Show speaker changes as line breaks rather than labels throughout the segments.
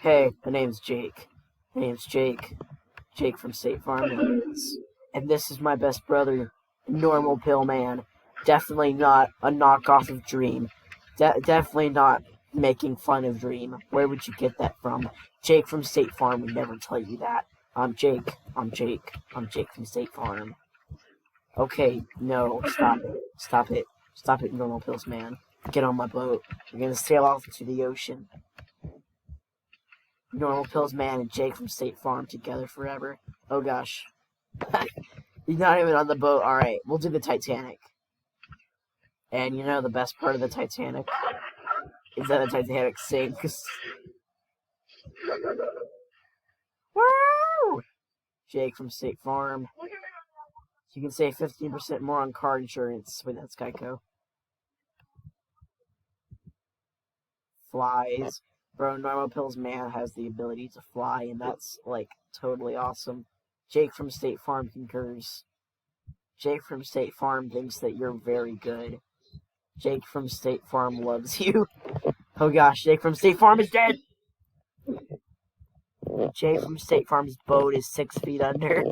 Hey, my name's Jake. My name's Jake. Jake from State Farm. And this is my best brother, Normal Pill Man. Definitely not a knockoff of Dream. Definitely not making fun of Dream. Where would you get that from? Jake from State Farm would never tell you that. I'm Jake. I'm Jake. I'm Jake from State Farm. Okay, no, stop it. Stop it. Stop it, Normal Pills Man. Get on my boat. We're gonna sail off into the ocean. Normal Pills Man and Jake from State Farm together forever. Oh gosh. He's not even on the boat. Alright, we'll do the Titanic. And you know the best part of the Titanic? Is that the Titanic sinks. Woo! Jake from State Farm. You can save 15% more on car insurance. Wait, that's Geico. Flies. Bro, Normal Pills Man has the ability to fly, and that's, like, totally awesome. Jake from State Farm concurs. Jake from State Farm thinks that you're very good. Jake from State Farm loves you. Oh gosh, Jake from State Farm is dead! Jake from State Farm's boat is 6 feet under.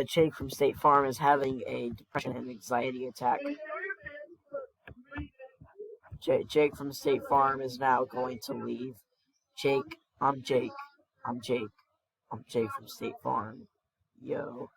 Jake from State Farm is having a depression and anxiety attack. Jake from State Farm is now going to leave. Jake, I'm Jake. I'm Jake. I'm Jake from State Farm. Yo.